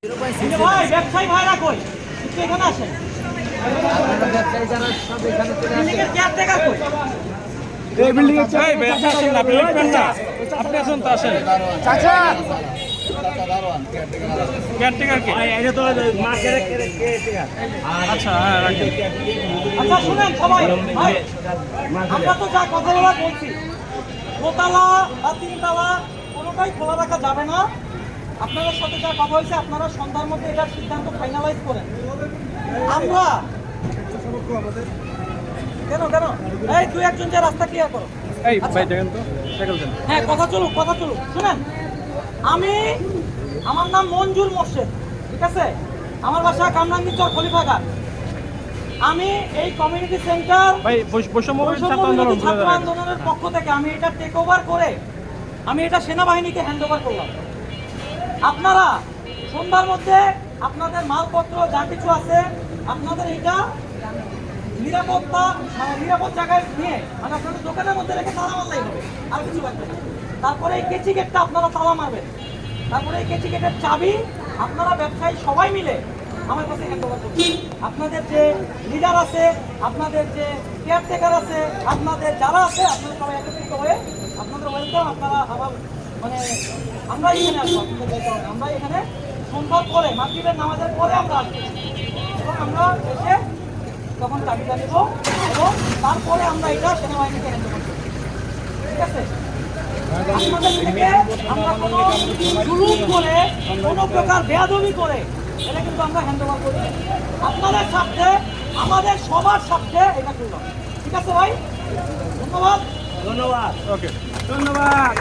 ভাই ব্যবসায়ী ভাইরা কই একটু এখানে আসেন। ব্যবসায়ী যারা সব এখানে চলে আসে। বিল্ডিংয়ের কেয়ারটেকার কই? এই বিল্ডিং এর চাই ব্যবসা আসেন না, আপনি লিখবেন না, আপনি আসুন তো আসেন। চাচা কেয়ারটেকার কে? এটা তো মার্কেটের কেয়ারটেকার। আচ্ছা হ্যাঁ রাখেন। আচ্ছা শুনেন সবাই, ভাই আমরা তো যা কথা বলা বলছি, দোতলা বা তিনতলা কোনোটাই খোলা রাখা যাবে না। আপনাদের সাথে যা কথা হয়েছে আপনারা সন্ধ্যার মধ্যে এটার সিদ্ধান্ত ফাইনালাইজ করেন। আমরা কেন কেন এই দুই একজন যে রাস্তা ক্লিয়ার করো। এই ভাই দেখেন তো, সাইকেল দেন। হ্যাঁ কথা চলুক শুনেন, আমার নাম মঞ্জুর মোর্শেদ, ঠিক আছে? আমার বাসা কামরাঙ্গীরচর খলিফাঘাট। আমি এই কমিউনিটি সেন্টার ভাই বৈষম্য ছাত্র আন্দোলনের পক্ষ থেকে আমি এটা টেক ওভার করে আমি এটা সেনাবাহিনীকে হ্যান্ড ওভার করলাম। আপনারা সন্ধ্যার মধ্যে আপনাদের মালপত্র যা কিছু আছে আপনাদের এটা নিরাপদ জায়গায় নিয়ে মানে আপনাদের দোকানের মধ্যে রেখে তালা মারলেই হবে, আর কিছু লাগবে না। তারপরে এই কেচি গেটটা আপনারা তালা মারবেন। তারপরে এই কেচি গেটের চাবি আপনারা ব্যবসায়ী সবাই মিলে আমার কাছে হ্যান্ড ওভার করবেন। আপনাদের যে লিডার আছে, আপনাদের যে কেয়ারটেকার আছে, আপনাদের যারা আছে আপনারা সবাই একত্রিত হয়ে আপনাদের ওয়েলকাম। আপনারা আবার মানে আমরা এখানে আসবো, আপনাদের যেতে হবে। আমরা এখানে সন্ধ্যার পরে মাগরিবের নামাজের পরে আমরা আসবো এবং আমরা এসে তখন চাবিটা নেব এবং তারপরে আমরা এটা সেনাবাহিনীকে হ্যান্ড ওভার করবো, ঠিক আছে? আপনাদের থেকে আমরা কোনো জুলুম করে কোনো প্রকার বেয়াদবি করে এটা কিন্তু আমরা হ্যান্ড ওভার করি। আপনাদের স্বার্থে আমাদের সবার স্বার্থে এটা করলাম, ঠিক আছে ভাই? ধন্যবাদ। ওকে ধন্যবাদ।